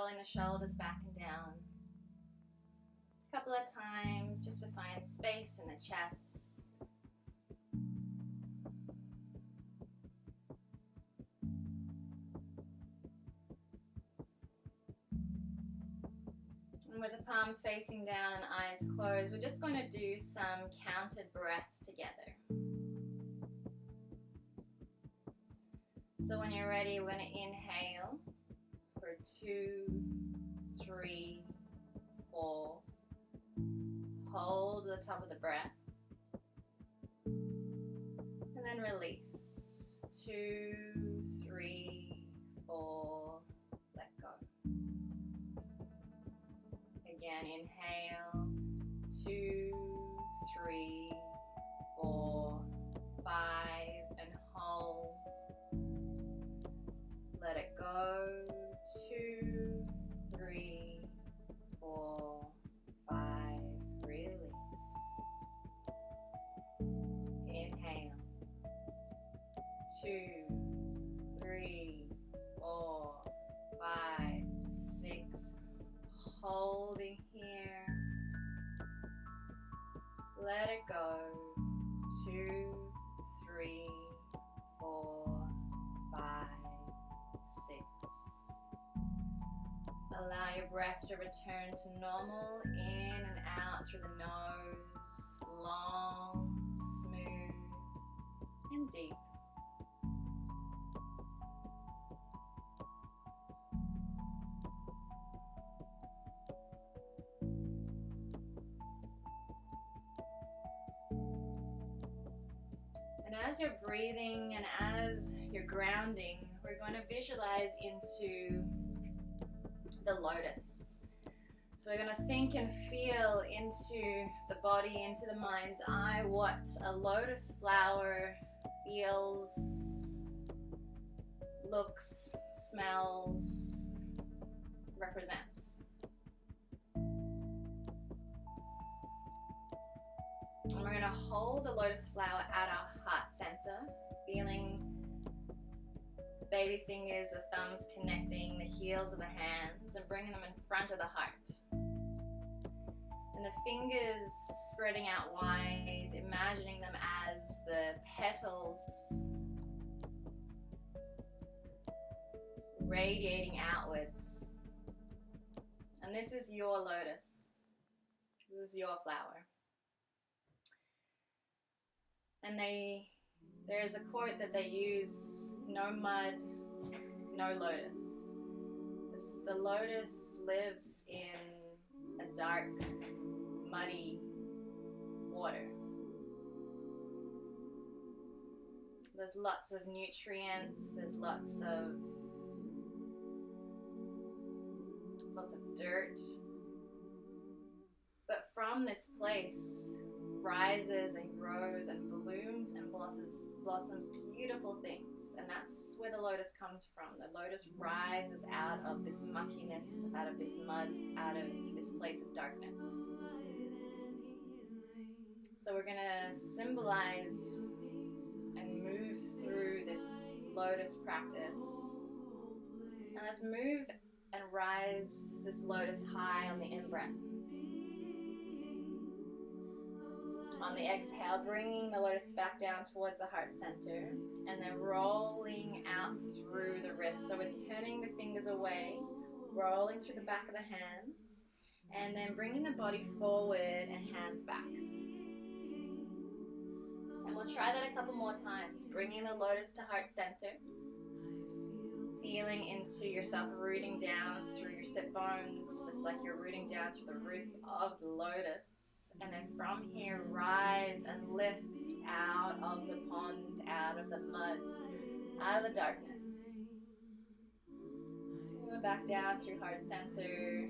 rolling the shoulders back and down. A couple of times just to find space in the chest. And with the palms facing down and the eyes closed, we're just going to do some counted breath together. So when you're ready, we're going to inhale for 2, 3, 4. Hold the top of the breath. And then release. 2, 3, 4. Let go. Again, inhale. 2, 3, 4, 5, and hold. Let it go. 2, 3, 4, 5. Release. Inhale. 2, 3, 4, 5, 6. Holding here. Let it go. 2, 3, 4, 5, 6. Allow your breath to return to normal, in and out through the nose, long, smooth, and deep. And as you're breathing and as you're grounding, we're going to visualize into the lotus. So we're going to think and feel into the body, into the mind's eye, what a lotus flower feels, looks, smells, represents. And we're going to hold the lotus flower at our heart center, feeling the baby fingers, the thumbs connecting the heels of the hands and bringing them in front of the heart. And the fingers spreading out wide, imagining them as the petals radiating outwards. And this is your lotus. This is your flower. And there is a quote that they use: no mud, no lotus. The lotus lives in a dark, muddy water. There's lots of nutrients, there's lots of dirt. But from this place rises and grows and blooms and blossoms beautiful things. And that's where the lotus comes from. The lotus rises out of this muckiness, out of this mud, out of this place of darkness. So we're going to symbolize and move through this lotus practice. And let's move and rise this lotus high on the in-breath. On the exhale, bringing the lotus back down towards the heart center and then rolling out through the wrist. So we're turning the fingers away, rolling through the back of the hands, and then bringing the body forward and hands back. And we'll try that a couple more times, bringing the lotus to heart center, feeling into yourself rooting down through your sit bones, just like you're rooting down through the roots of the lotus. And then from here, rise and lift out of the pond, out of the mud, out of the darkness. We're back down through heart center,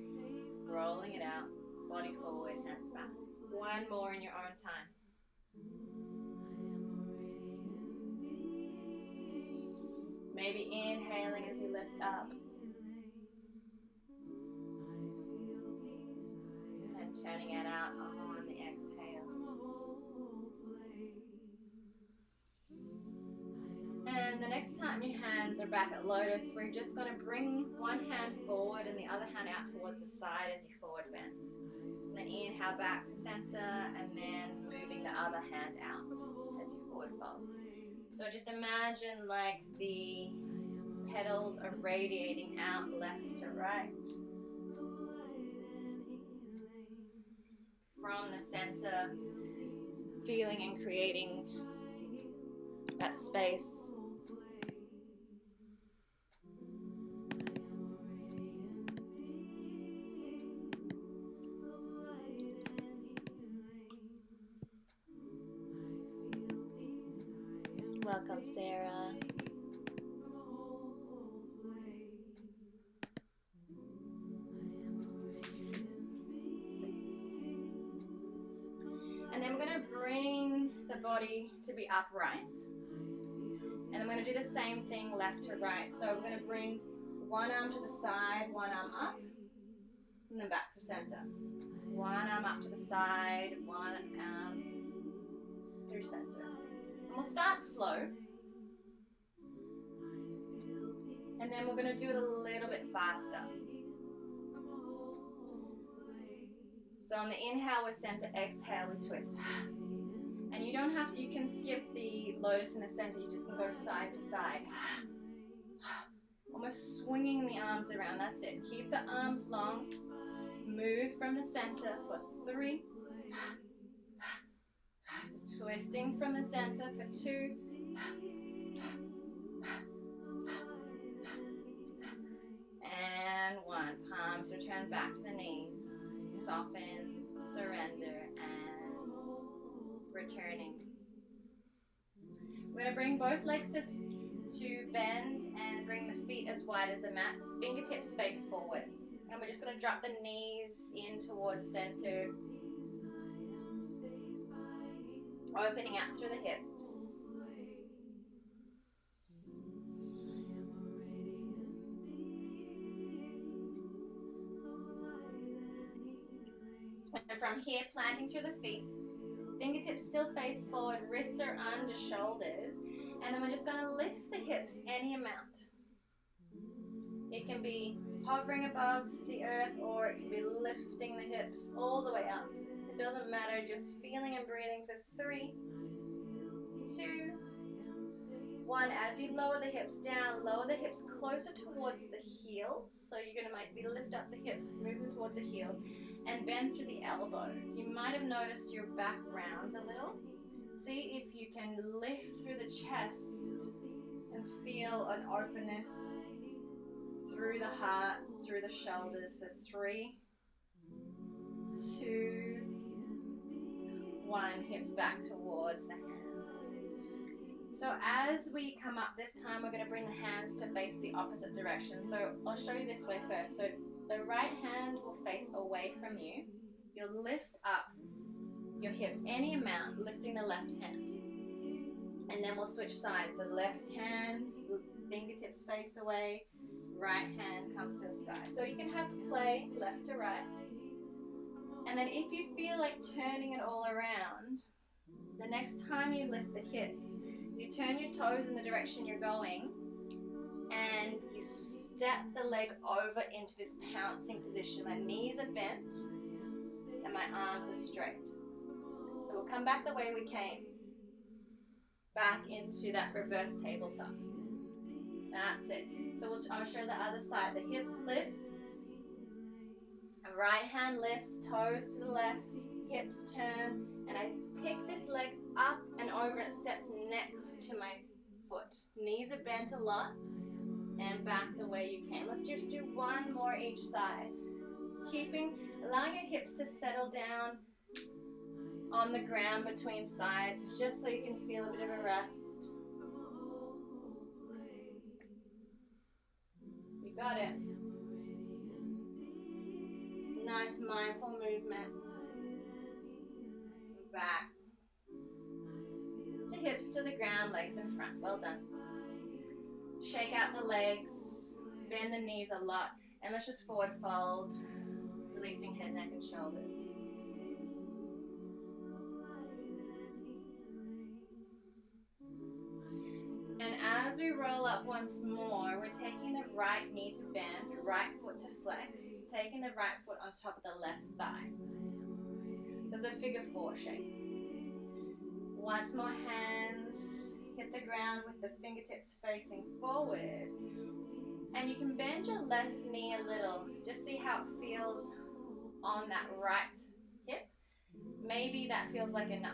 rolling it out, body forward, hands back. One more in your own time. Maybe inhaling as you lift up. And turning it out on the exhale. And the next next time your hands are back at lotus, we're just going to bring one hand forward and the other hand out towards the side as you forward bend. And then inhale back to center, and then moving the other hand out as you forward fold. So just imagine like the petals are radiating out left to right from the center, feeling and creating that space. Welcome, Sarah. And then we're going to bring the body to be upright. And then we're going to do the same thing left to right. So we're going to bring one arm to the side, one arm up, and then back to center. One arm up to the side, one arm through center. And we'll start slow. And then we're going to do it a little bit faster. So on the inhale, we center, exhale, we twist. And you don't have to, you can skip the lotus in the center, you just can go side to side. Almost swinging the arms around, that's it. Keep the arms long. Move from the center for 3. Twisting from the center for 2. And 1. Palms return back to the knees. Soften, surrender, and returning. We're going to bring both legs to bend and bring the feet as wide as the mat. Fingertips face forward. And we're just going to drop the knees in towards center. Opening out through the hips. And from here, planting through the feet. Fingertips still face forward, wrists are under shoulders. And then we're just going to lift the hips any amount. It can be hovering above the earth, or it can be lifting the hips all the way up. It doesn't matter, just feeling and breathing for 3, 2, 1. As you lower the hips down, lower the hips closer towards the heels. So you're going to maybe lift up the hips, move them towards the heels, and bend through the elbows. You might have noticed your back rounds a little. See if you can lift through the chest and feel an openness through the heart, through the shoulders for 3, 2, 1. Hips back towards the hands. So as we come up this time, we're going to bring the hands to face the opposite direction. So I'll show you this way first. So the right hand will face away from you. You'll lift up your hips any amount, lifting the left hand. And then we'll switch sides. So left hand, fingertips face away. Right hand comes to the sky. So you can have play left to right. And then if you feel like turning it all around, the next time you lift the hips, you turn your toes in the direction you're going, and you step the leg over into this pouncing position. My knees are bent and my arms are straight. So we'll come back the way we came, back into that reverse tabletop. That's it. So I'll show the other side. The hips lift, right hand lifts, toes to the left, hips turn, and I pick this leg up and over, and it steps next to my foot. Knees are bent a lot, and back the way you came. Let's just do 1 more each side. Allowing your hips to settle down on the ground between sides, just so you can feel a bit of a rest. You got it. Nice mindful movement. Back to hips to the ground, legs in front. Well done. Shake out the legs, bend the knees a lot, and let's just forward fold, releasing head, neck, and shoulders. And as we roll up once more, we're taking the right knee to bend, right foot to flex, taking the right foot on top of the left thigh. There's a figure 4 shape. Once more, hands hit the ground with the fingertips facing forward. And you can bend your left knee a little. Just see how it feels on that right hip. Maybe that feels like enough.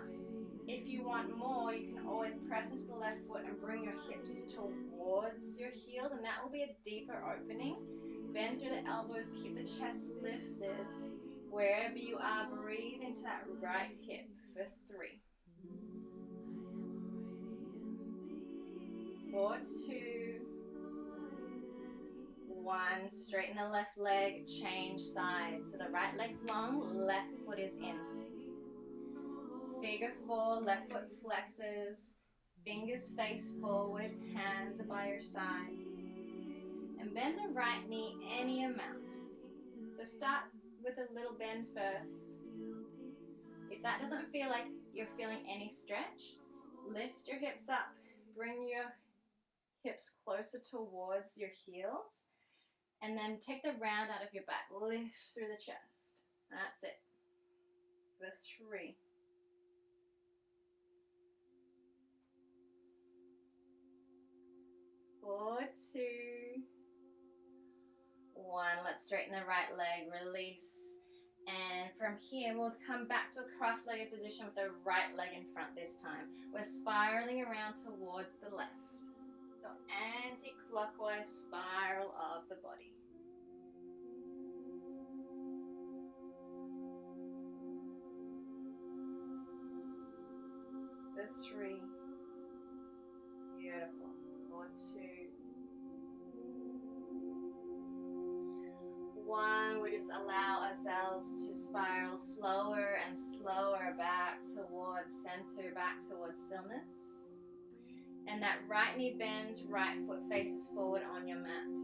If you want more, you can always press into the left foot and bring your hips towards your heels, and that will be a deeper opening. Bend through the elbows, keep the chest lifted. Wherever you are, breathe into that right hip for 3. 4, 2, 1. Straighten the left leg, change sides. So the right leg's long, left foot is in. Figure 4, left foot flexes, fingers face forward, hands are by your side. And bend the right knee any amount. So start with a little bend first. If that doesn't feel like you're feeling any stretch, lift your hips up, bring your hips closer towards your heels, and then take the round out of your back. Lift through the chest. That's it. For 3. 4, 2, 1. Let's straighten the right leg, release. And from here, we'll come back to a cross-legged position with the right leg in front this time. We're spiraling around towards the left. So anti-clockwise spiral of the body. For 3. Beautiful. 4, 2, 1. We just allow ourselves to spiral slower and slower back towards center, back towards stillness. And that right knee bends, right foot faces forward on your mat.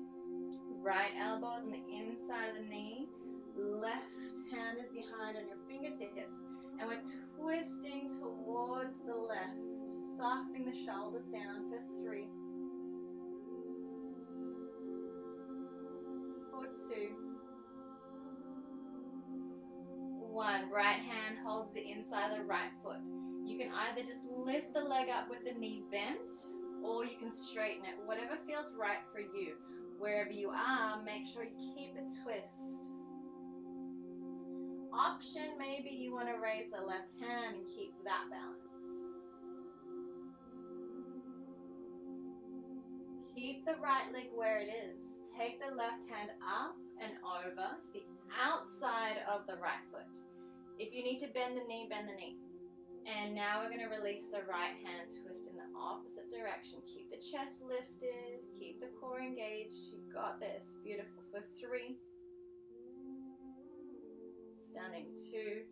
Right elbow is on the inside of the knee. Left hand is behind on your fingertips. And we're twisting towards the left, softening the shoulders down for 3. 4, 2, 1. Right hand holds the inside of the right foot. You can either just lift the leg up with the knee bent, or you can straighten it, whatever feels right for you. Wherever you are, make sure you keep the twist. Option, maybe you want to raise the left hand and keep that balance. Keep the right leg where it is. Take the left hand up and over to the outside of the right foot. If you need to bend the knee, bend the knee. And now we're going to release the right hand, twist in the opposite direction. Keep the chest lifted, keep the core engaged. You got this. Beautiful. For 3. Stunning. 2,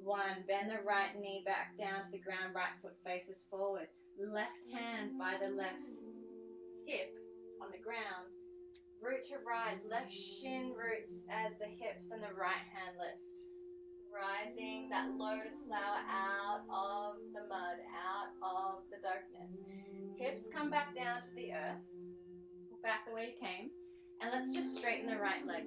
1. Bend the right knee back down to the ground, right foot faces forward. Left hand by the left hip on the ground. Root to rise. Left shin roots as the hips and the right hand lift. Rising that lotus flower out of the mud, out of the darkness. Hips come back down to the earth, back the way you came, and let's just straighten the right leg.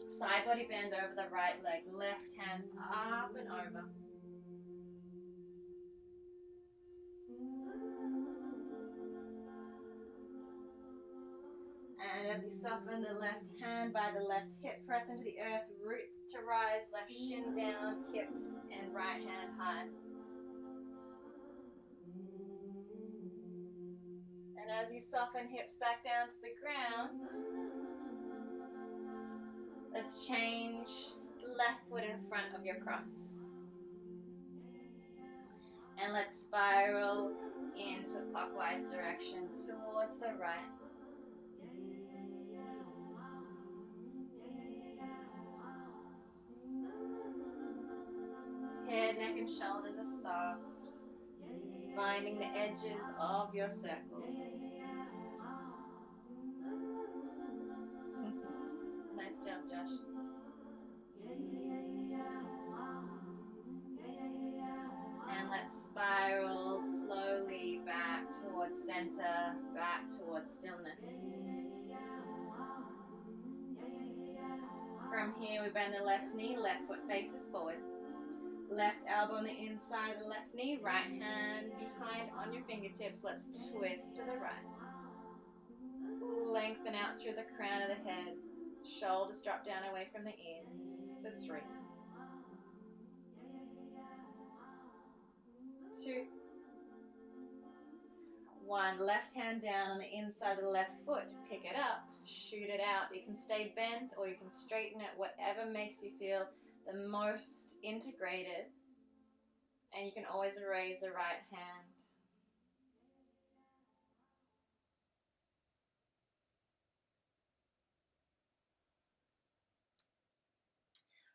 Side body bend over the right leg, left hand up and over. And as you soften the left hand by the left hip, press into the earth, root to rise, left shin down, hips and right hand high. And as you soften hips back down to the ground, let's change left foot in front of your cross. And let's spiral into a clockwise direction towards the right. Head, neck, and shoulders are soft, finding the edges of your circle. Nice job, Josh. And let's spiral slowly back towards center, back towards stillness. From here, we bend the left knee, left foot faces forward. Left elbow on the inside of the left knee, right hand behind on your fingertips. Let's twist to the right. Lengthen out through the crown of the head. Shoulders drop down away from the ears for 3, 2, 1. Left hand down on the inside of the left foot. Pick it up, shoot it out. You can stay bent or you can straighten it, whatever makes you feel the most integrated. And you can always raise the right hand.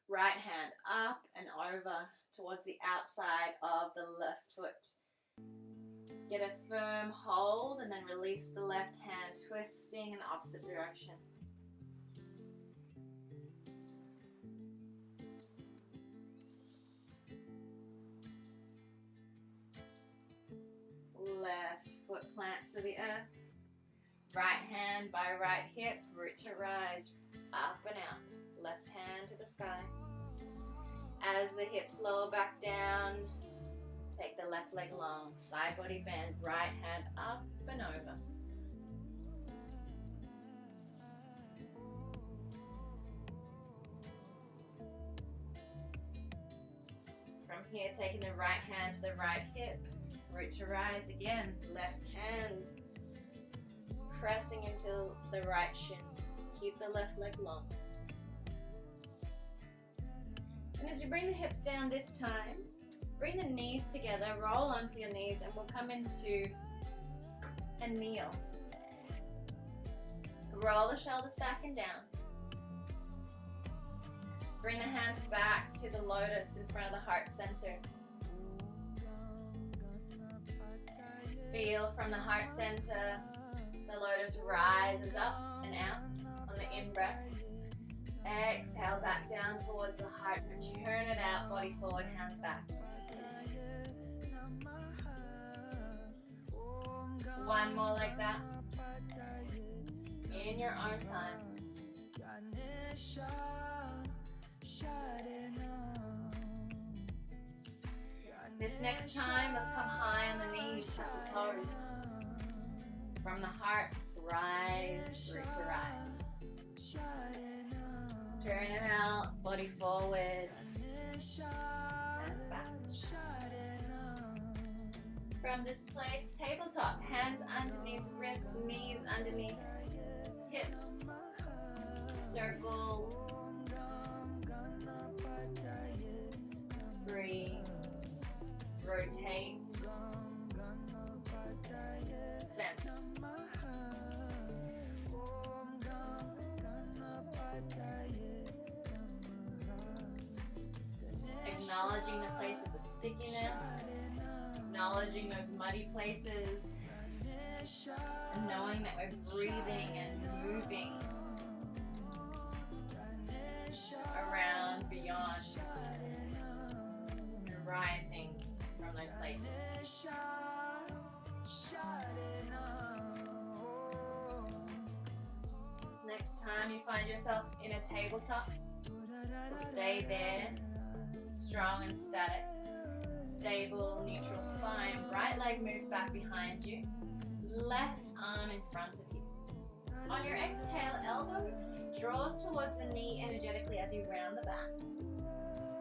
Right hand up and over towards the outside of the left foot. Get a firm hold and then release the left hand, twisting in the opposite direction. Left foot plants to the earth. Right hand by right hip, root to rise, up and out. Left hand to the sky. As the hips lower back down, take the left leg long, side body bend, right hand up and over. From here, taking the right hand to the right hip, root to rise again, left hand pressing into the right shin. Keep the left leg long. And as you bring the hips down this time, bring the knees together, roll onto your knees, and we'll come into a kneel. Roll the shoulders back and down. Bring the hands back to the lotus in front of the heart center. Feel from the heart center, the lotus rises up and out on the in-breath. Exhale back down towards the heart. Turn it out, body forward, hands back. One more like that. In your own time. This next time, let's come high on the knees, tuck the toes. From the heart, rise, root to rise. Turn it out, body forward, hands back. From this place, tabletop, hands underneath wrists, knees underneath hips. Circle. Breathe. Rotate. Sense. Acknowledging the places of stickiness, acknowledging those muddy places, and knowing that we're breathing and moving around, beyond, and rising from those places. Next time you find yourself in a tabletop, so stay there, strong and static, stable, neutral spine. Right leg moves back behind you, left arm in front of you. On your exhale, elbow draws towards the knee energetically as you round the back.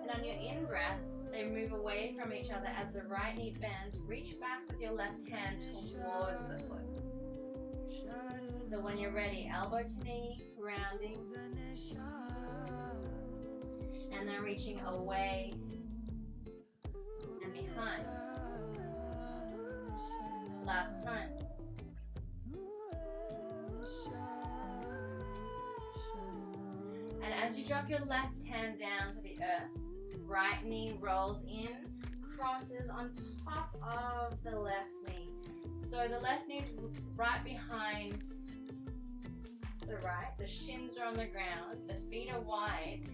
And on your in-breath, they move away from each other as the right knee bends. Reach back with your left hand towards the foot. So when you're ready, elbow to knee, rounding, and then reaching away and behind. Last time. And as you drop your left hand down to the earth, right knee rolls in, crosses on top of the left knee. So the left knee is right behind the right, the shins are on the ground, the feet are wide,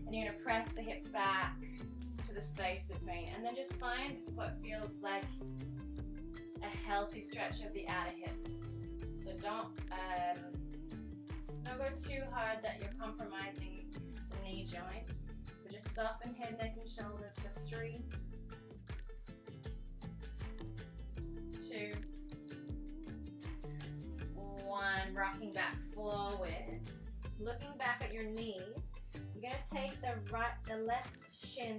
and you're going to press the hips back to the space between, and then just find what feels like a healthy stretch of the outer hips. So don't go too hard that you're compromising the knee joint. But just soften head, neck, and shoulders for 3, 2, 1. Rocking back forward. Looking back at your knees. You're going to take the left shin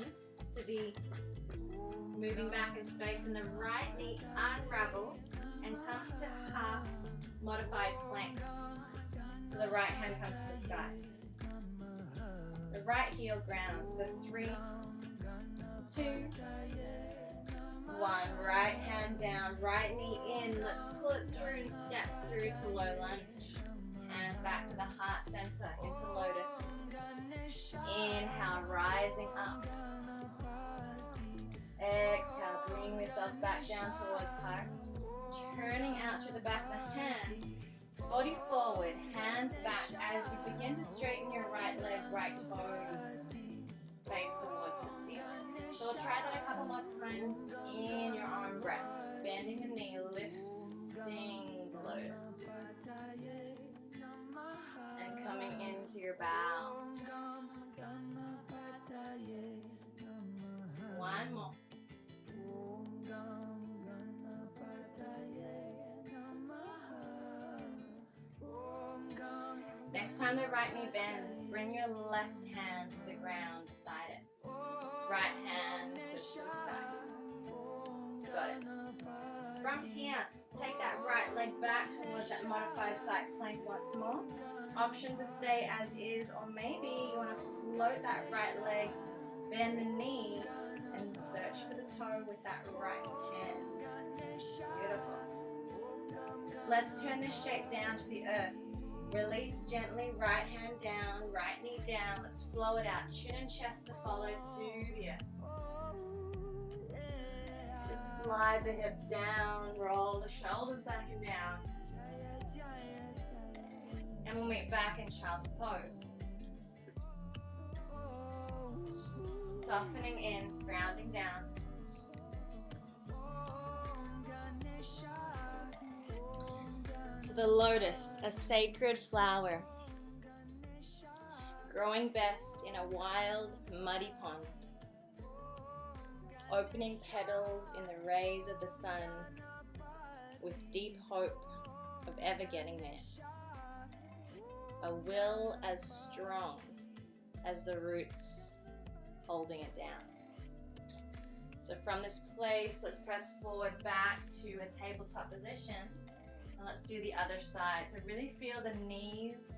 to be moving back in space, and the right knee unravels and comes to half modified plank. So the right hand comes to the sky. The right heel grounds for 3, 2, 1. Right hand down, right knee in. Let's pull it through and step through to low lunge. Hands back to the heart center into lotus. Inhale, rising up. Exhale, bringing yourself back down towards heart. Turning out through the back of the hands. Body forward, hands back as you begin to straighten your right leg, right toes face towards the ceiling. So we'll try that a couple more times in your arm breath. Bending the knee, lifting the lotus. And coming into your bow. One more. Next time the right knee bends, bring your left hand to the ground beside it. Right hand to the sky. Got it. From here, take that right leg back towards that modified side plank once more. Option to stay as is, or maybe you want to float that right leg, bend the knee, and search for the toe with that right hand. Beautiful. Let's turn this shape down to the earth. Release gently, right hand down, right knee down. Let's flow it out. Chin and chest to follow to the earth. Let's slide the hips down, roll the shoulders back and down. And we'll meet back in child's pose. Softening in, grounding down. So the lotus, a sacred flower, growing best in a wild, muddy pond, opening petals in the rays of the sun with deep hope of ever getting there. A will as strong as the roots holding it down. So from this place, let's press forward back to a tabletop position. And let's do the other side. So really feel the knees,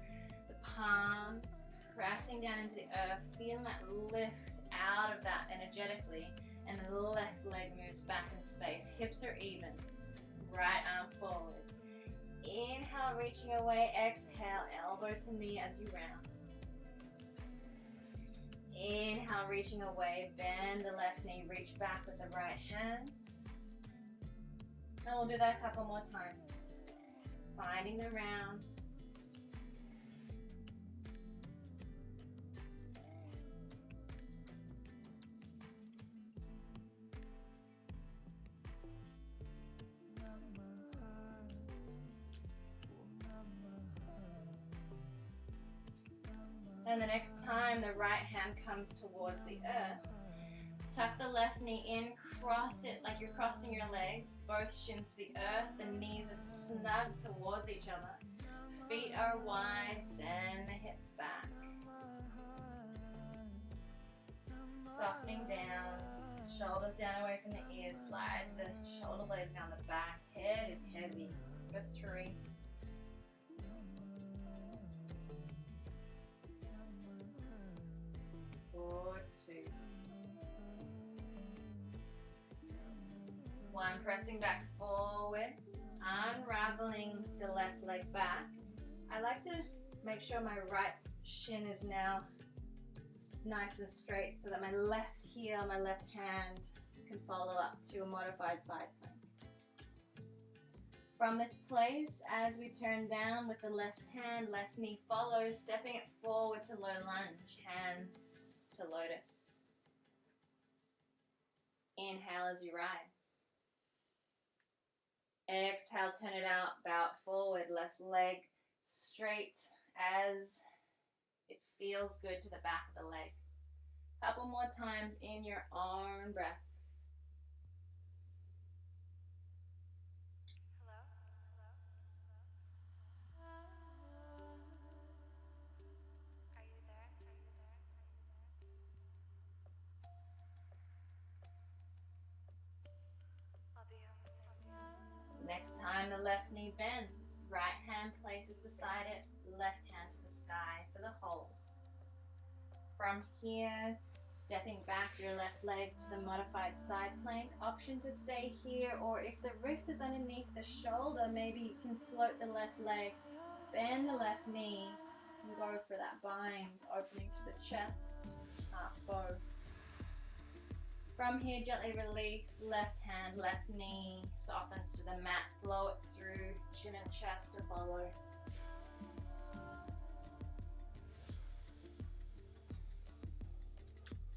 the palms, pressing down into the earth. Feel that lift out of that energetically. And the left leg moves back in space. Hips are even. Right arm forward. Inhale, reaching away. Exhale, elbow to knee as you round. Inhale, reaching away. Bend the left knee. Reach back with the right hand. And we'll do that a couple more times. Finding the round. And the next time the right hand comes towards the earth, tuck the left knee in, cross it like you're crossing your legs, both shins to the earth, the knees are snug towards each other. Feet are wide, send the hips back. Softening down, shoulders down away from the ears, slide the shoulder blades down the back, head is heavy for 3. 4, 2. 1, pressing back forward, unraveling the left leg back. I like to make sure my right shin is now nice and straight so that my left heel, my left hand can follow up to a modified side plank. From this place, as we turn down with the left hand, left knee follows, stepping it forward to low lunge, hands to lotus. Inhale as you rise. Exhale, turn it out, bow it forward, left leg straight as it feels good to the back of the leg. Couple more times in your own breath. Next time the left knee bends, right hand places beside it, left hand to the sky for the hold. From here, stepping back your left leg to the modified side plank. Option to stay here, or if the wrist is underneath the shoulder, maybe you can float the left leg, bend the left knee, and go for that bind, opening to the chest, half bow. From here, gently release, left hand, left knee, softens to the mat, flow it through, chin and chest to follow.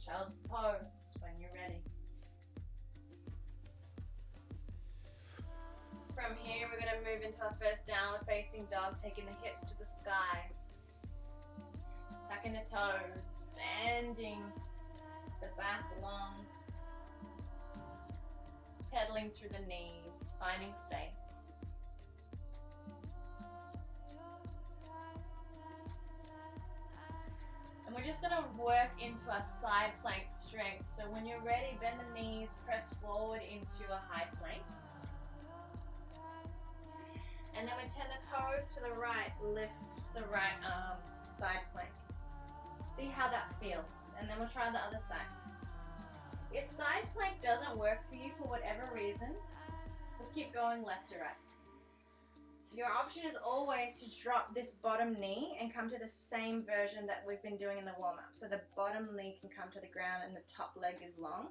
Child's pose when you're ready. From here, we're going to move into our first downward facing dog, taking the hips to the sky. Tucking the toes, sending the back long. Pedaling through the knees, finding space. And we're just going to work into our side plank strength. So when you're ready, bend the knees, press forward into a high plank. And then we turn the toes to the right, lift the right arm, side plank. See how that feels. And then we'll try the other side. If side plank doesn't work for you for whatever reason, just keep going left to right. So your option is always to drop this bottom knee and come to the same version that we've been doing in the warm-up. So the bottom knee can come to the ground and the top leg is long.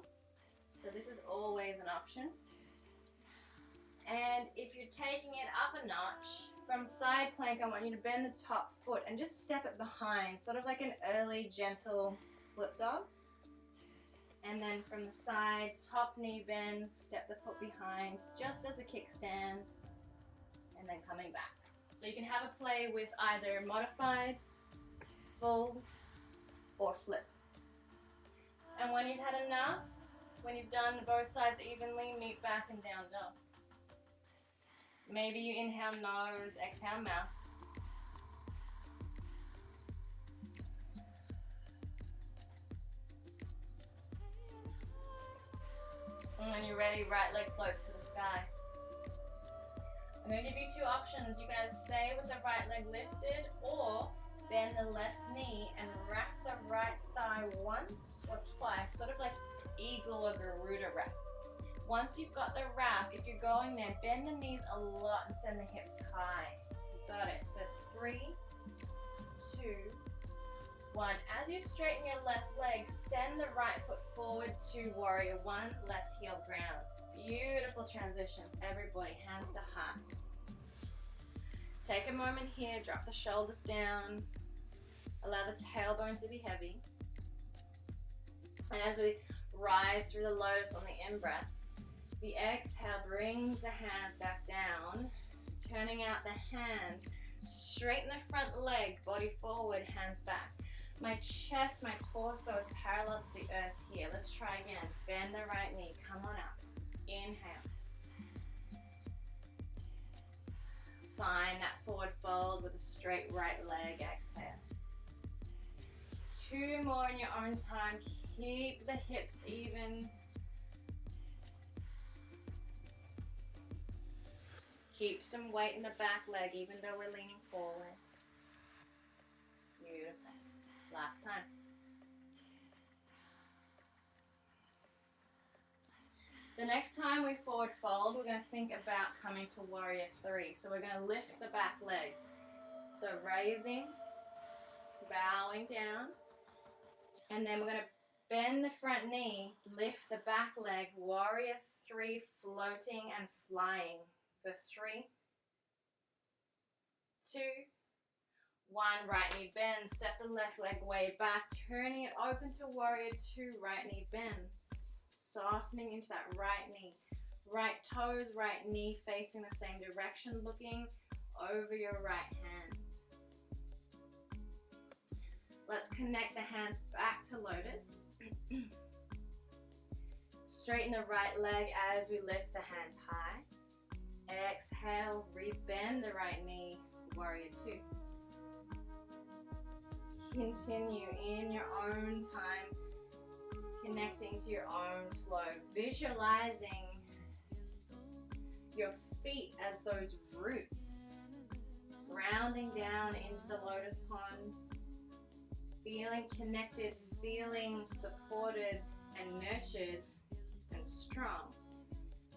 So this is always an option. And if you're taking it up a notch, from side plank, I want you to bend the top foot and just step it behind, sort of like an early, gentle flip dog. And then from the side, top knee bends, step the foot behind, just as a kickstand, and then coming back. So you can have a play with either modified, full, or flip. And when you've had enough, when you've done both sides evenly, meet back and down dog. Maybe you inhale nose, exhale mouth. And when you're ready, right leg floats to the sky. I'm going to give you two options. You can either stay with the right leg lifted or bend the left knee and wrap the right thigh once or twice, sort of like eagle or Garuda wrap. Once you've got the wrap, if you're going there, bend the knees a lot and send the hips high. You got it. For 3, 2, 1. As you straighten your left leg, send the right foot forward to warrior 1, left heel grounds. Beautiful transitions, everybody, hands to heart. Take a moment here, drop the shoulders down, allow the tailbone to be heavy. And as we rise through the lotus on the in-breath, the exhale brings the hands back down, turning out the hands, straighten the front leg, body forward, hands back. My chest, my torso is parallel to the earth here. Let's try again. Bend the right knee, come on up. Inhale. Find that forward fold with a straight right leg, exhale. 2 more in your own time. Keep the hips even. Keep some weight in the back leg, even though we're leaning forward. Beautiful. Last time. The next time we forward fold, we're going to think about coming to warrior 3. So we're going to lift the back leg. So raising, bowing down, and then we're going to bend the front knee, lift the back leg, warrior 3, floating and flying. For 3, 2, 1, right knee bends, step the left leg way back, turning it open to warrior 2, right knee bends, softening into that right knee, Right toes, right knee facing the same direction, looking over your right hand. Let's connect the hands back to lotus. Straighten the right leg as we lift the hands high. Exhale, rebend the right knee, warrior two. Continue in your own time, connecting to your own flow, visualizing your feet as those roots, grounding down into the lotus pond, feeling connected, feeling supported and nurtured and strong.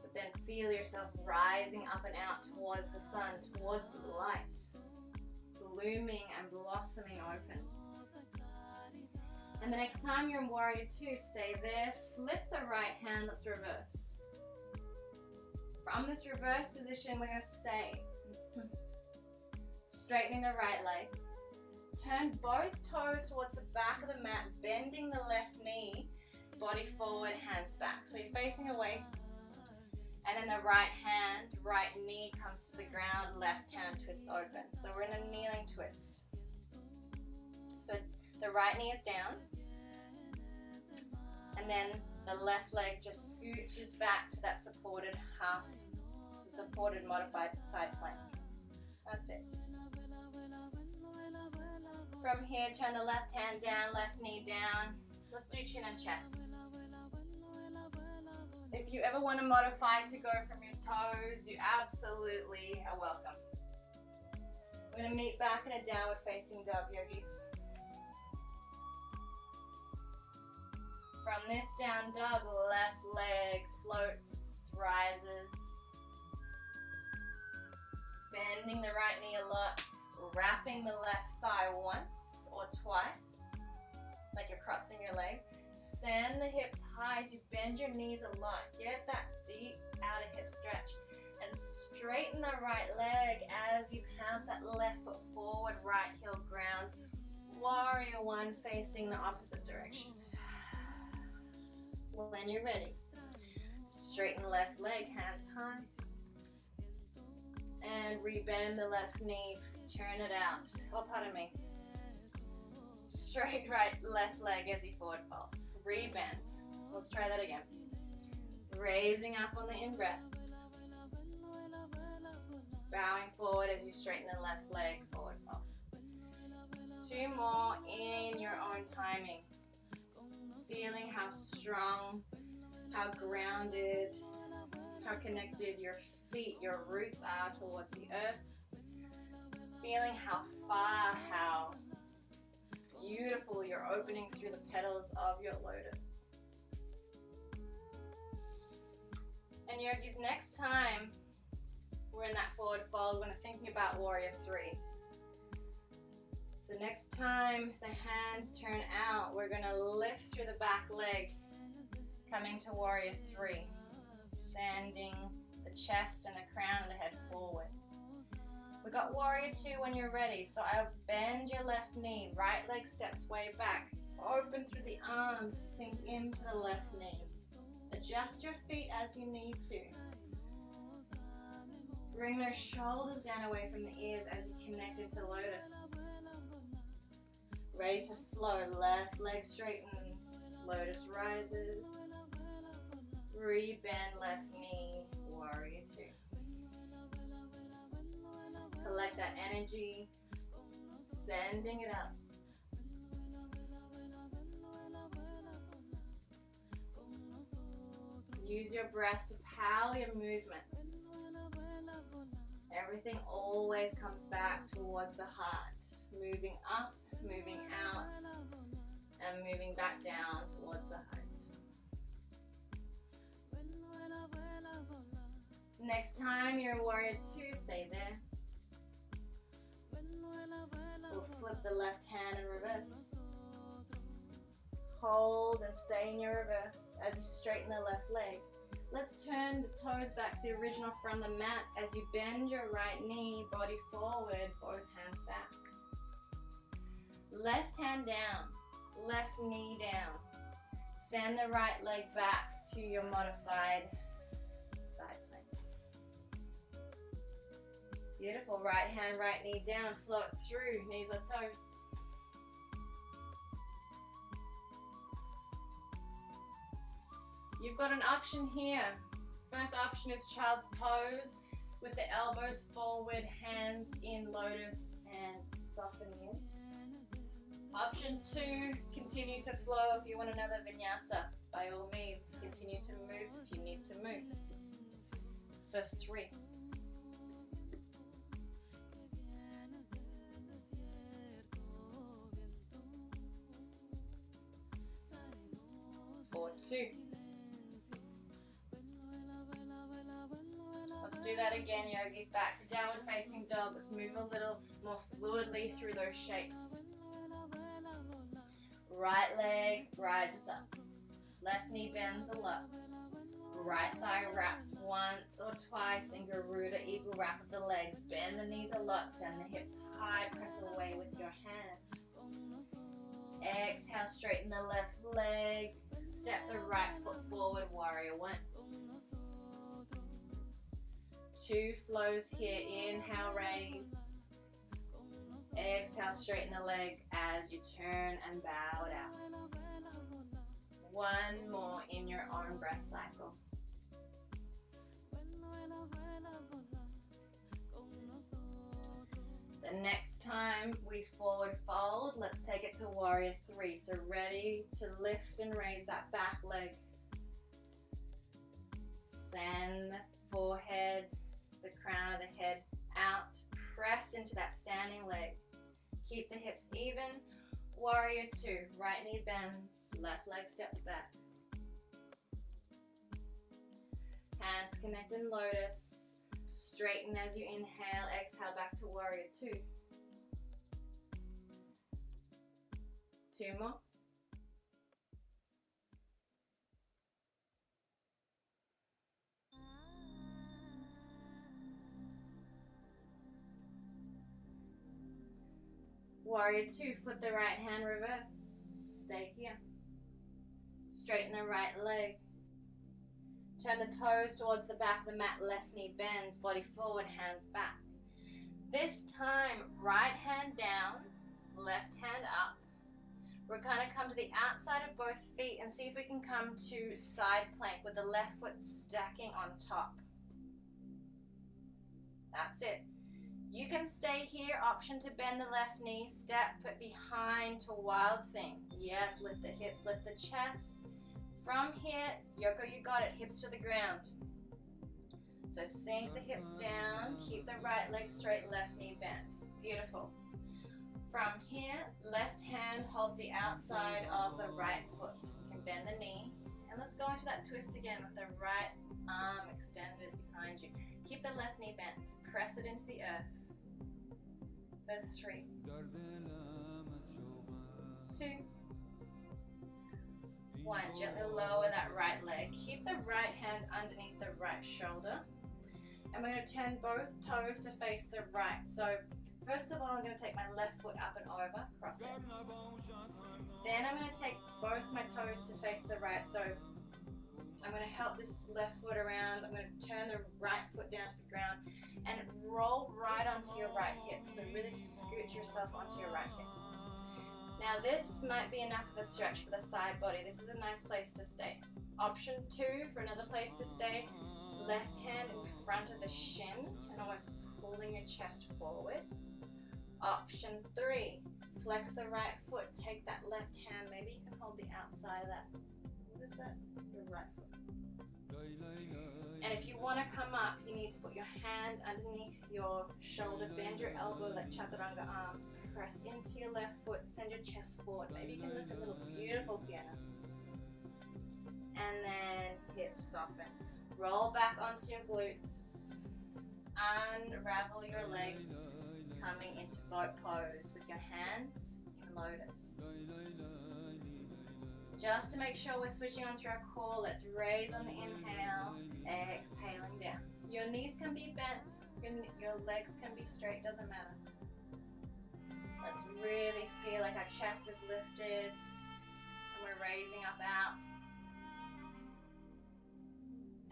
But then feel yourself rising up and out towards the sun, towards the light, blooming and blossoming open. And the next time you're in warrior two, stay there, flip the right hand, let's reverse. From this reverse position, we're going to stay. Straightening the right leg. Turn both toes towards the back of the mat, bending the left knee, body forward, hands back. So you're facing away. And then the right hand, right knee comes to the ground, left hand twists open. So we're in a kneeling twist. So the right knee is down. And then the left leg just scooches back to that supported half, supported modified side plank. That's it. From here, turn the left hand down, left knee down. Let's do chin and chest. If you ever want to modify to go from your toes, you absolutely are welcome. We're going to meet back in a downward facing dog, yogis. From this down dog, left leg floats, rises. Bending the right knee a lot, wrapping the left thigh once or twice, like you're crossing your legs. Send the hips high as you bend your knees a lot. Get that deep outer hip stretch. And straighten the right leg as you pounce that left foot forward, right heel grounds. Warrior one facing the opposite direction. When you're ready, straighten left leg, hands high. And rebend the left knee, turn it out. Oh, pardon me. Straight right, left leg as you forward fold. Rebend. Let's try that again. Raising up on the in-breath. Bowing forward as you straighten the left leg, forward fold. Two more in your own timing. Feeling how strong, how grounded, how connected your feet, your roots are towards the earth. Feeling how far, how beautiful you're opening through the petals of your lotus. And yogis, next time we're in that forward fold, we're thinking about warrior three. So next time the hands turn out, we're going to lift through the back leg, coming to warrior three, sending the chest and the crown of the head forward. We got warrior two when you're ready. So I'll bend your left knee, right leg steps way back, open through the arms, sink into the left knee. Adjust your feet as you need to. Bring those shoulders down away from the ears as you connect into lotus. Ready to flow, left leg straightens, lotus rises. Rebend left knee, warrior two. Collect that energy, sending it up. Use your breath to power your movements. Everything always comes back towards the heart. Moving up, moving out, and moving back down towards the heart. Next time you're in warrior two, stay there. We'll flip the left hand and reverse. Hold and stay in your reverse as you straighten the left leg. Let's turn the toes back to the original from the mat as you bend your right knee, body forward, both hands back. Left hand down, left knee down. Send the right leg back to your modified side Beautiful. Right hand, right knee down, float through, knees or toes. You've got an option here. First option is child's pose with the elbows forward, hands in lotus and softening in. Option 2, continue to flow if you want another vinyasa. By all means, continue to move if you need to move. First 3. 4, 2. Let's do that again, yogis. Back to downward facing dog. Let's move a little more fluidly through those shapes. Right leg rises up. Left knee bends a lot. Right thigh wraps once or twice in Garuda eagle wrap of the legs. Bend the knees a lot. Send the hips high. Press away with your hands. Exhale, straighten the left leg. Step the right foot forward, warrior 1. 2 flows here. Inhale, raise. Exhale, straighten the leg as you turn and bow it out. 1 more in your own breath cycle. The next time we forward fold, let's take it to warrior 3. So ready to lift and raise that back leg. Send forehead, the crown of the head out. Press into that standing leg. Keep the hips even. Warrior 2, right knee bends, left leg steps back. Hands connect in lotus. Straighten as you inhale, exhale back to warrior 2. 2 more. Warrior 2, flip the right hand, reverse. Stay here. Straighten the right leg. Turn the toes towards the back of the mat, left knee bends, body forward, hands back. This time, right hand down, left hand up. We're going to come to the outside of both feet and see if we can come to side plank with the left foot stacking on top. That's it. You can stay here, option to bend the left knee, step behind to wild thing. Yes, lift the hips, lift the chest. From here, Yoko, you got it, hips to the ground. So sink the hips down, keep the right leg straight, left knee bent. Beautiful. From here, left hand holds the outside of the right foot. You can bend the knee. And let's go into that twist again with the right arm extended behind you. Keep the left knee bent. Press it into the earth. Verse 3. 2. 1. Gently lower that right leg. Keep the right hand underneath the right shoulder. And we're going to turn both toes to face the right. So first of all, I'm going to take my left foot up and over, cross it. Then I'm going to take both my toes to face the right. So I'm going to help this left foot around. I'm going to turn the right foot down to the ground and roll right onto your right hip. So really scoot yourself onto your right hip. Now this might be enough of a stretch for the side body. This is a nice place to stay. Option 2 for another place to stay. Left hand in front of the shin and almost pulling your chest forward. Option 3, flex the right foot. Take that left hand. Maybe you can hold the outside of that. What is that? Your right foot. And if you want to come up, you need to put your hand underneath your shoulder, bend your elbow like chaturanga arms, press into your left foot, send your chest forward. Maybe you can lift a little beautiful piano. And then hips soften. Roll back onto your glutes. Unravel your legs, coming into boat pose with your hands in lotus. Just to make sure we're switching on through our core, let's raise on the inhale, exhaling down. Your knees can be bent, your legs can be straight, doesn't matter. Let's really feel like our chest is lifted and we're raising up out.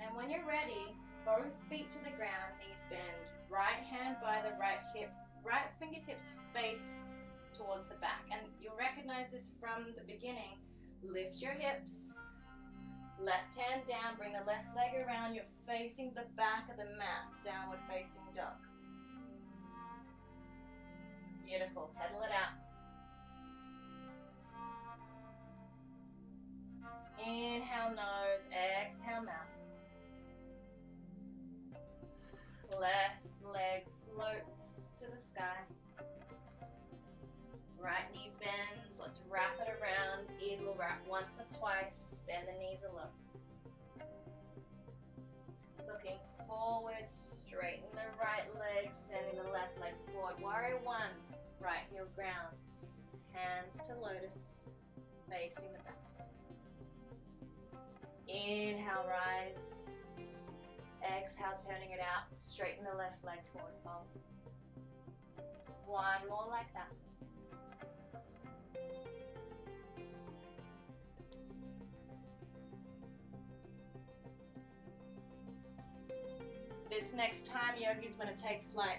And when you're ready, both feet to the ground, knees bend, Right hand by the right hip, right fingertips face towards the back. And you'll recognize this from the beginning. Lift your hips, left hand down, bring the left leg around, you're facing the back of the mat, downward facing dog. Beautiful, pedal it out. Inhale nose, exhale mouth. Left leg floats to the sky. Right knee bends, let's wrap it around, eagle wrap once or twice, bend the knees a little. Looking forward, straighten the right leg, sending the left leg forward. Warrior one, right heel grounds, hands to lotus, facing the back. Inhale, rise. Exhale, turning it out, straighten the left leg forward, fold. One more like that. This next time, yogi's going to take flight.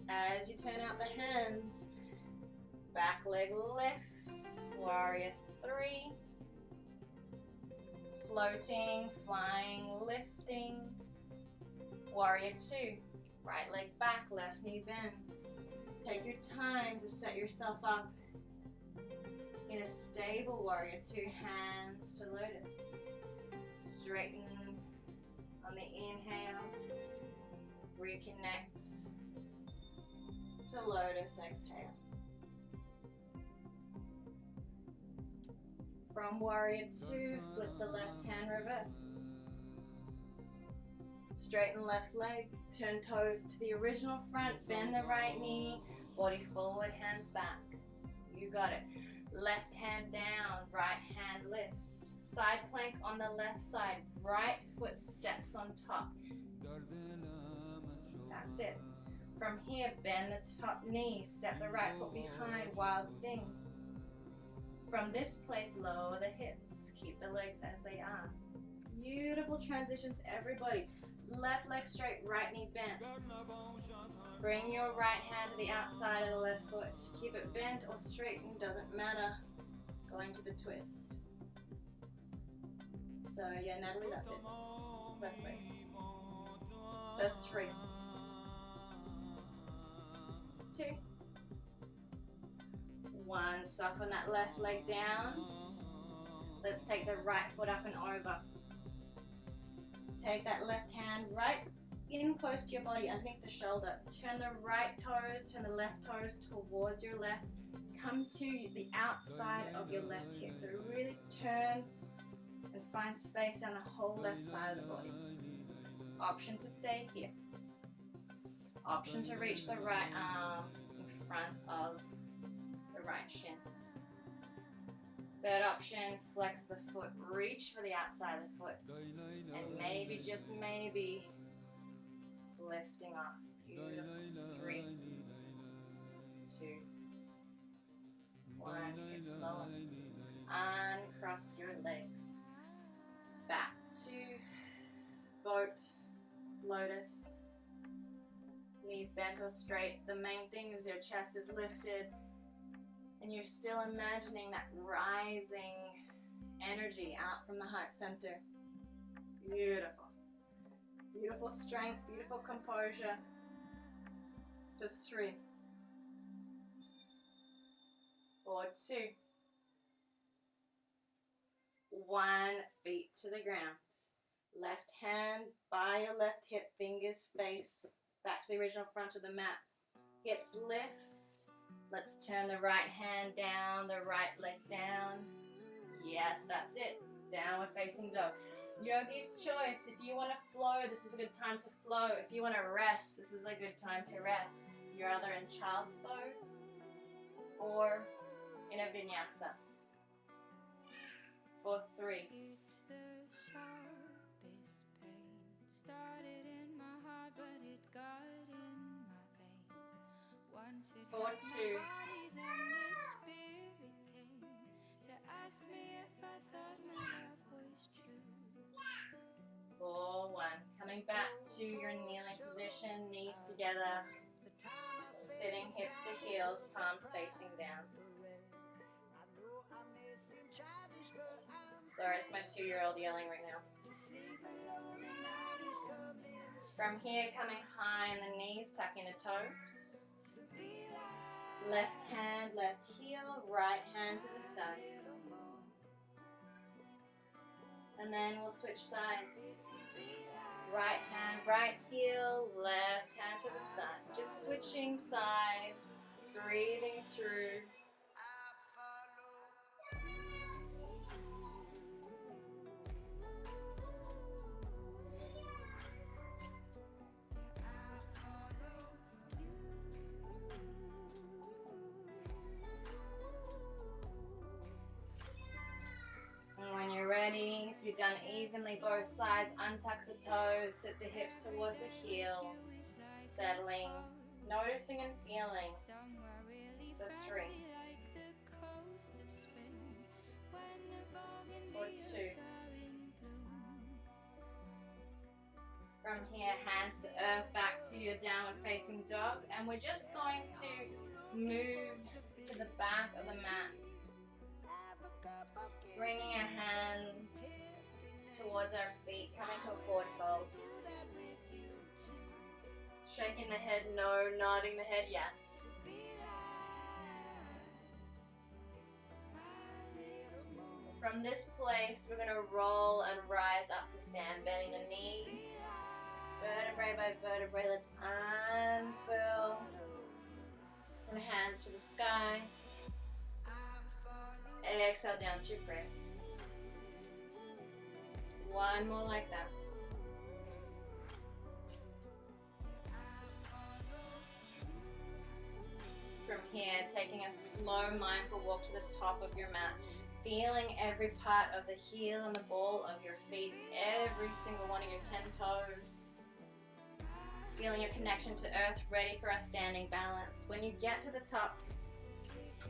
As you turn out the hands, back leg lifts, warrior three. Floating, flying, lifting. Warrior two. Right leg back, left knee bends. Take your time to set yourself up in a stable warrior two. Hands to lotus. Straighten on the inhale. Reconnect to lotus, exhale. From warrior two, flip the left hand, reverse. Straighten left leg, turn toes to the original front, bend the right knee, body forward, hands back. You got it. Left hand down, right hand lifts. Side plank on the left side, right foot steps on top. That's it. From here, bend the top knee, step the right foot behind, wild thing. From this place, lower the hips. Keep the legs as they are. Beautiful transitions, everybody. Left leg straight, right knee bent. Bring your right hand to the outside of the left foot. Keep it bent or straightened, doesn't matter. Going to the twist. So yeah, Natalie, that's it. Left leg. That's three. Two. One, soften that left leg down. Let's take the right foot up and over. Take that left hand right in close to your body, underneath the shoulder. Turn the right toes, turn the left toes towards your left. Come to the outside of your left hip. So really turn and find space on the whole left side of the body. Option to stay here. Option to reach the right arm in front of the right shin. Third option, flex the foot, reach for the outside of the foot, and maybe, just maybe, lifting up. Beautiful. 3, 2, 1, hips lower. Uncross your legs. Back to boat, lotus. Knees bent or straight. The main thing is your chest is lifted. And you're still imagining that rising energy out from the heart center. Beautiful. Beautiful strength, beautiful composure. For 3, 4, 2, 1, feet to the ground. Left hand by your left hip, fingers face back to the original front of the mat. Hips lift. Let's turn the right hand down, the right leg down. Yes, that's it. Downward facing dog. Yogi's choice. If you want to flow, this is a good time to flow. If you want to rest, this is a good time to rest. You're either in child's pose or in a vinyasa. For 3. It's the sharpest pain. Started in my heart, but it got in my veins. Once it For hit 2. my body, then the spirit came to ask me if I thought my love was true. For 1. Coming back to your kneeling position. connection, knees together, sitting hips to heels, palms facing down. Sorry, it's my 2-year-old yelling right now. From here, coming high on the knees, tucking the toes. Left hand, left heel, right hand to the sky. And then we'll switch sides. Right hand, right heel, left hand to the sky. Just switching sides, breathing through. And when you're ready, if you've done evenly both sides, untuck the toes, sit the hips towards the heels, settling, noticing and feeling for 3, or 2. From here, hands to earth, back to your downward facing dog, and we're just going to move to the back of the mat. Bringing our hands towards our feet, coming to a forward fold. Shaking the head no, nodding the head yes. From this place, we're going to roll and rise up to stand, bending the knees, vertebrae by vertebrae. Let's unfurl. And the hands to the sky. Exhale down through prayer. One more like that. From here, taking a slow, mindful walk to the top of your mat. Feeling every part of the heel and the ball of your feet, every single one of your 10 toes. Feeling your connection to earth, ready for a standing balance. When you get to the top,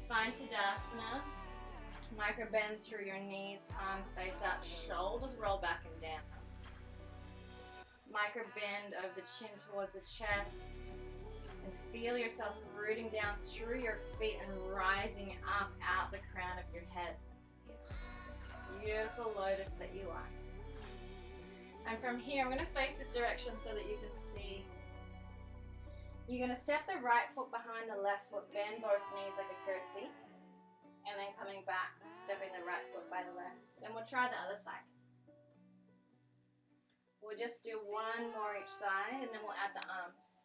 find Tadasana. Micro bend through your knees, palms face up, shoulders roll back and down. Micro bend of the chin towards the chest. And feel yourself rooting down through your feet and rising up out the crown of your head. Beautiful lotus that you are. And from here, I'm going to face this direction so that you can see. You're going to step the right foot behind the left foot, bend both knees like a curtsy. And then coming back, stepping the right foot by the left. Then we'll try the other side. We'll just do one more each side and then we'll add the arms.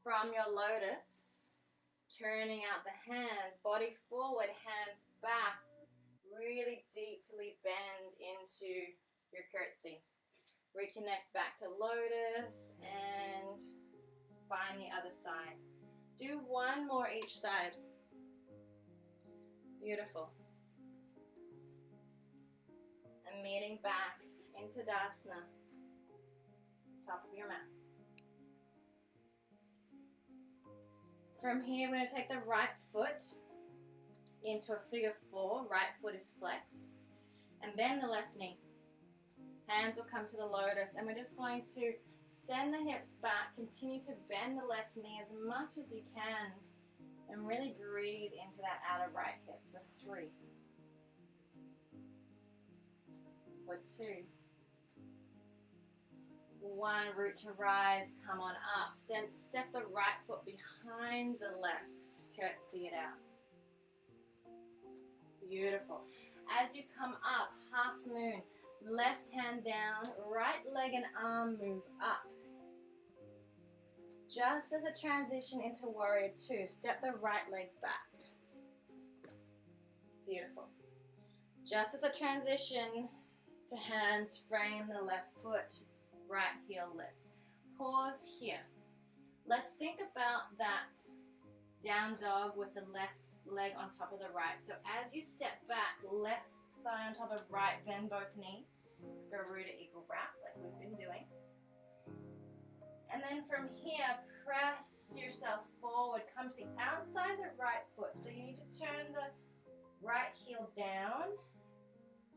From your lotus, turning out the hands, body forward, hands back. Really deeply bend into your curtsy. Reconnect back to lotus and find the other side. Do one more each side. Beautiful. And meeting back into Tadasana, top of your mat. From here, we're going to take the right foot into a figure 4. Right foot is flexed. And bend the left knee. Hands will come to the lotus. And we're just going to send the hips back. Continue to bend the left knee as much as you can. And really breathe into that outer right hip for 3. For 2. 1, root to rise, come on up. Step the right foot behind the left. Curtsy it out. Beautiful. As you come up, half moon, left hand down, right leg and arm move up. Just as a transition into warrior 2, step the right leg back. Beautiful. Just as a transition to hands, frame the left foot, right heel lifts. Pause here. Let's think about that down dog with the left leg on top of the right. So as you step back, left thigh on top of right, bend both knees. Garuda eagle wrap like we've been doing. And then from here, press yourself forward. Come to the outside of the right foot. So you need to turn the right heel down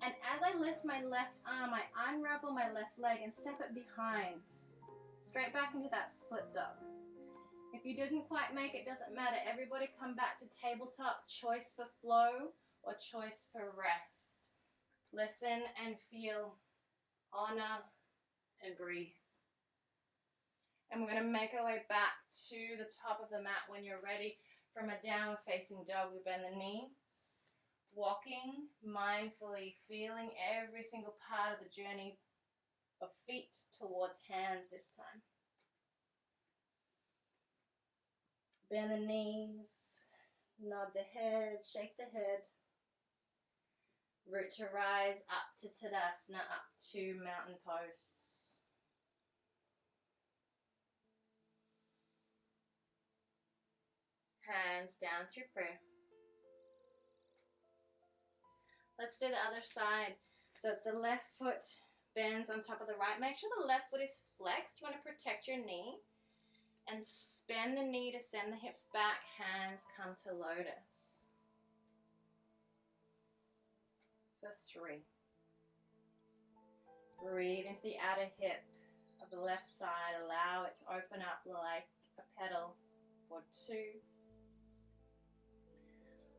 And as I lift my left arm, I unravel my left leg and step it behind. Straight back into that foot dog. If you didn't quite make it, doesn't matter. Everybody come back to tabletop. Choice for flow or choice for rest. Listen and feel, honor and breathe. And we're going to make our way back to the top of the mat when you're ready. From a downward facing dog, we bend the knees. Walking mindfully, feeling every single part of the journey of feet towards hands this time. Bend the knees, nod the head, shake the head. Root to rise up to Tadasana, up to mountain pose. Hands down through prayer. Let's do the other side. So it's the left foot bends on top of the right. Make sure the left foot is flexed. You want to protect your knee. And bend the knee to send the hips back. Hands come to lotus. For 3. Breathe into the outer hip of the left side. Allow it to open up like a petal. For 2.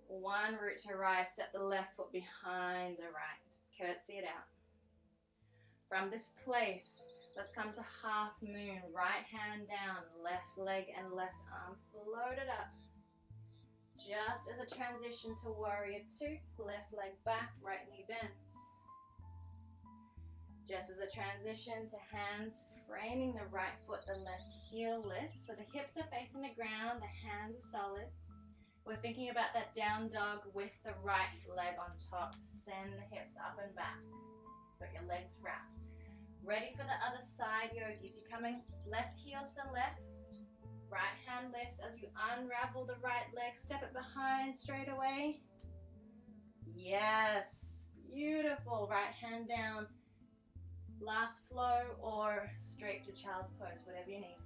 1, root to rise, step the left foot behind the right. Curtsy it out. From this place, let's come to half moon. Right hand down, left leg and left arm. Float it up. Just as a transition to warrior 2, left leg back, right knee bends. Just as a transition to hands framing the right foot, the left heel lifts. So the hips are facing the ground, the hands are solid. We're thinking about that down dog with the right leg on top. Send the hips up and back. Got your legs wrapped. Ready for the other side, yogis. You're coming left heel to the left. Right hand lifts as you unravel the right leg. Step it behind straight away. Yes. Beautiful. Right hand down. Last flow or straight to child's pose, whatever you need.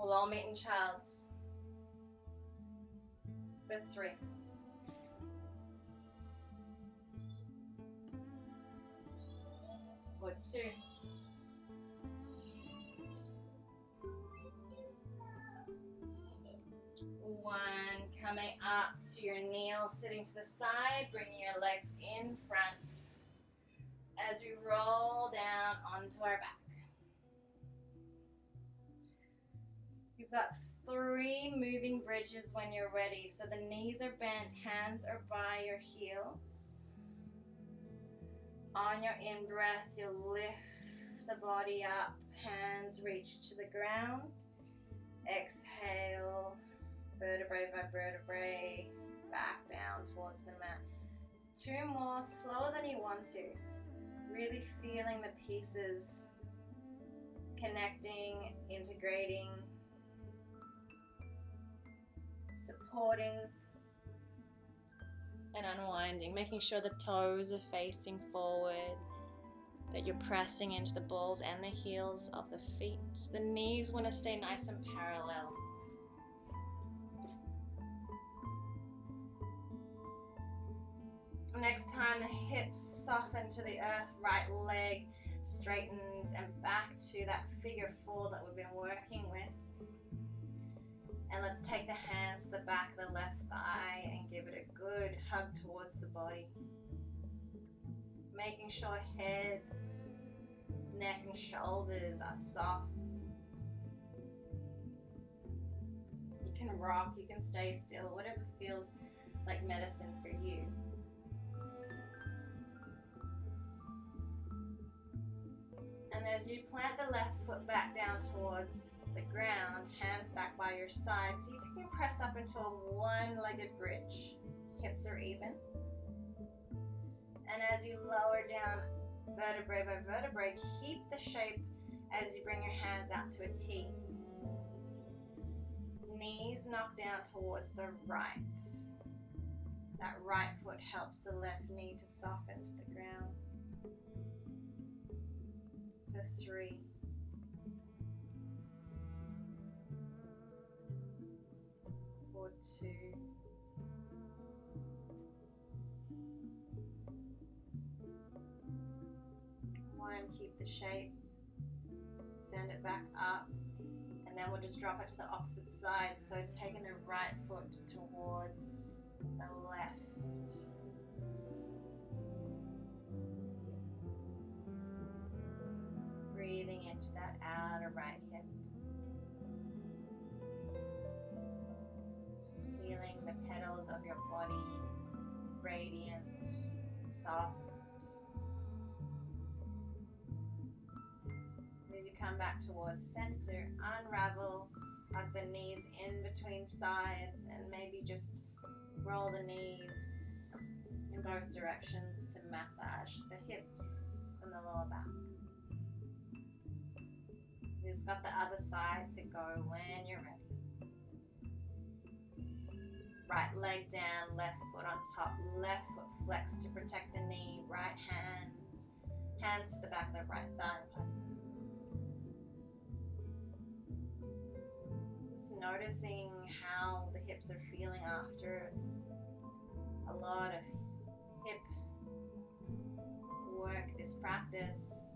We'll all meet in child's. For 3. For 2. 1. Coming up to your kneel, sitting to the side, bringing your legs in front as we roll down onto our back. You've got 3 moving bridges when you're ready. So the knees are bent, hands are by your heels. On your in-breath, you'll lift the body up, hands reach to the ground. Exhale, vertebrae by vertebrae, back down towards the mat. 2 more, slower than you want to. Really feeling the pieces connecting, integrating, supporting and unwinding, making sure the toes are facing forward, that you're pressing into the balls and the heels of the feet. The knees want to stay nice and parallel. Next time, the hips soften to the earth, right leg straightens and back to that figure 4 that we've been working with. And let's take the hands to the back of the left thigh and give it a good hug towards the body. Making sure head, neck and shoulders are soft. You can rock, you can stay still, whatever feels like medicine for you. And as you plant the left foot back down towards the ground, hands back by your side, see if you can press up into a one-legged bridge. Hips are even. And as you lower down vertebrae by vertebrae, keep the shape as you bring your hands out to a T. Knees knock down towards the right. That right foot helps the left knee to soften to the ground. For 3. For 2. One, keep the shape. Send it back up. And then we'll just drop it to the opposite side. So taking the right foot towards the left. Breathing into that outer right hip. Feeling the petals of your body radiant, soft. As you come back towards center, unravel, hug the knees in between sides, and maybe just roll the knees in both directions to massage the hips and the lower back. You just got the other side to go when you're ready. Right leg down, left foot on top, left foot flexed to protect the knee, right hands to the back of the right thigh. Just noticing how the hips are feeling after a lot of hip work, this practice.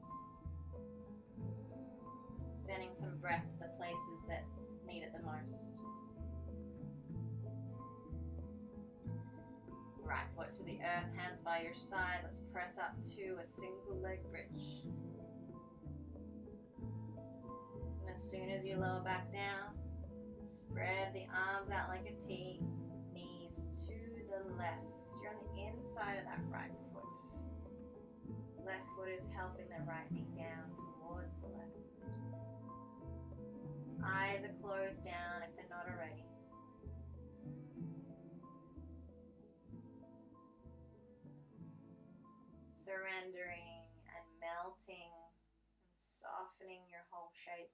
Sending some breath to the places that need it the most. Right foot to the earth, hands by your side. Let's press up to a single leg bridge. And as soon as you lower back down, spread the arms out like a T, knees to the left. You're on the inside of that right foot. Left foot is helping the right knee down towards the left. Eyes are closed down if they're not already. Surrendering and melting and softening your whole shape.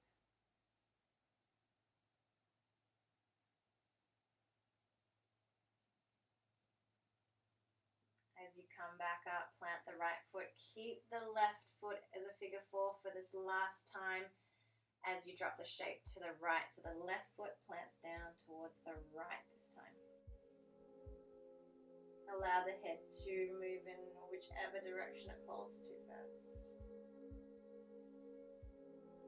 As you come back up, plant the right foot. Keep the left foot as a figure 4 for this last time as you drop the shape to the right. So the left foot plants down towards the right this time. Allow the head to move in whichever direction it falls to first.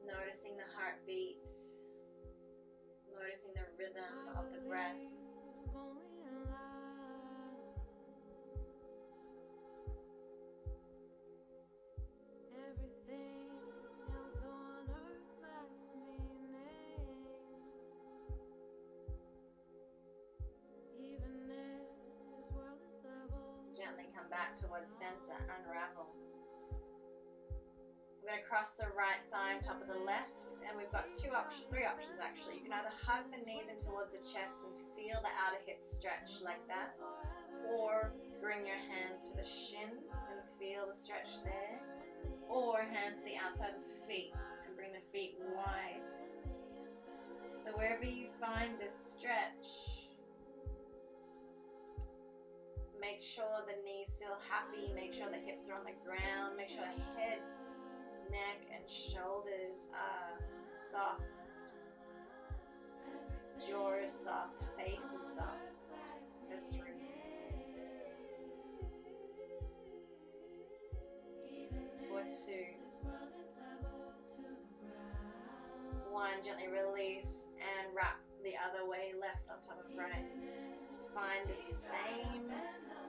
Noticing the heartbeat, noticing the rhythm of the breath. Gently come back towards center, unravel. We're going to cross the right thigh on top of the left, and we've got three options actually. You can either hug the knees in towards the chest and feel the outer hips stretch like that, or bring your hands to the shins and feel the stretch there, or hands to the outside of the feet and bring the feet wide. So wherever you find this stretch, make sure the knees feel happy, make sure the hips are on the ground, make sure the head, neck and shoulders are soft, jaw is soft, face is soft. For 3. 4, 2. 1, gently release and wrap the other way, left on top of right. Find the same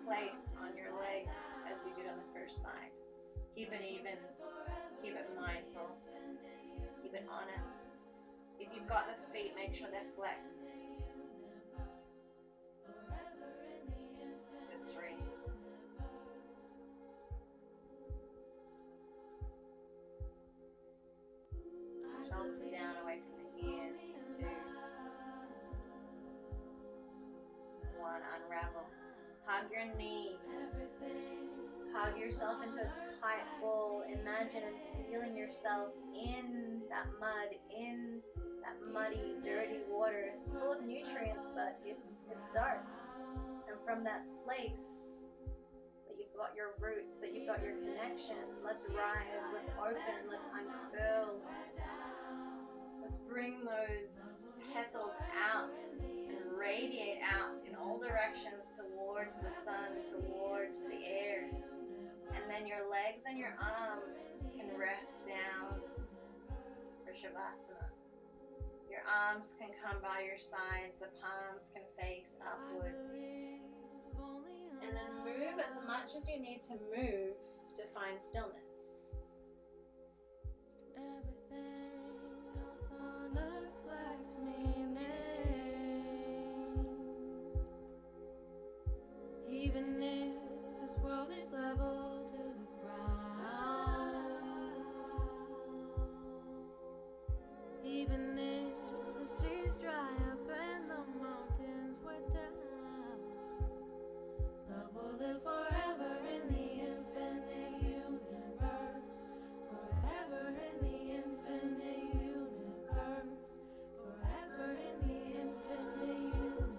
place on your legs as you did on the first side. Keep it even, keep it mindful, keep it honest. If you've got the feet, make sure they're flexed. For 3. Shoulders down away from the ears. For 2. 1, unravel. Hug your knees. Hug yourself into a tight ball. Imagine feeling yourself in that mud, in that muddy, dirty water. It's full of nutrients, but it's dark. And from that place that you've got your roots, that you've got your connection, let's rise, let's open, let's unfurl. Let's bring those petals out and radiate out in all directions towards the sun, towards the air. And then your legs and your arms can rest down for Shavasana. Your arms can come by your sides, the palms can face upwards. And then move as much as you need to move to find stillness. Everything else on earth lacks meaning. Even if this world is level to the ground, even if the seas dry up and the mountains were down, love will live forever in the infinite universe, forever in the infinite universe, forever in the infinite universe.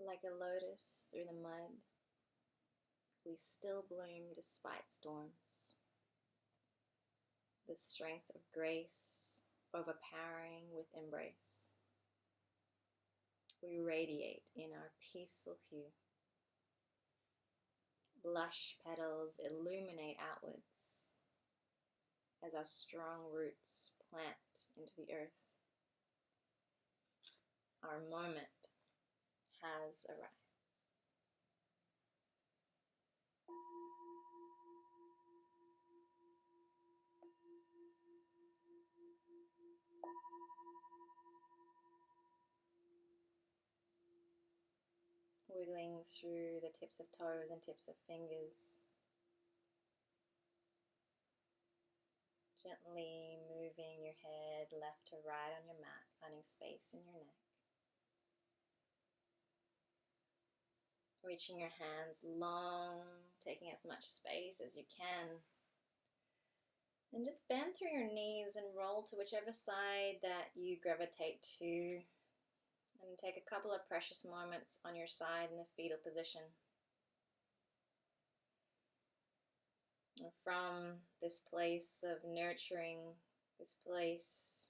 Like a lotus through the mud, we still bloom despite storms. The strength of grace overpowering with embrace. We radiate in our peaceful hue. Lush petals illuminate outwards as our strong roots plant into the earth. Our moment has arrived. Wiggling through the tips of toes and tips of fingers. Gently moving your head left to right on your mat, finding space in your neck. Reaching your hands long, taking as much space as you can. And just bend through your knees and roll to whichever side that you gravitate to. And take a couple of precious moments on your side in the fetal position. And from this place of nurturing, this place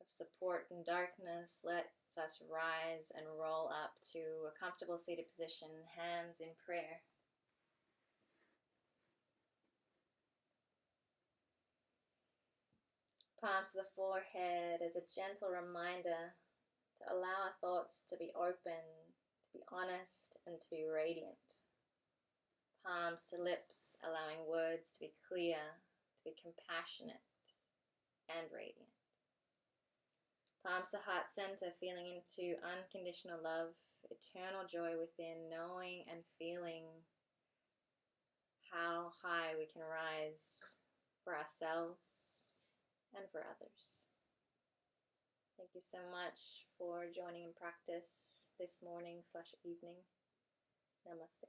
of support and darkness, lets us rise and roll up to a comfortable seated position, hands in prayer. Palms to the forehead as a gentle reminder to allow our thoughts to be open, to be honest, and to be radiant. Palms to lips, allowing words to be clear, to be compassionate and radiant. Palms to heart center, feeling into unconditional love, eternal joy within, knowing and feeling how high we can rise for ourselves and for others. Thank you so much for joining in practice this morning/evening. Namaste.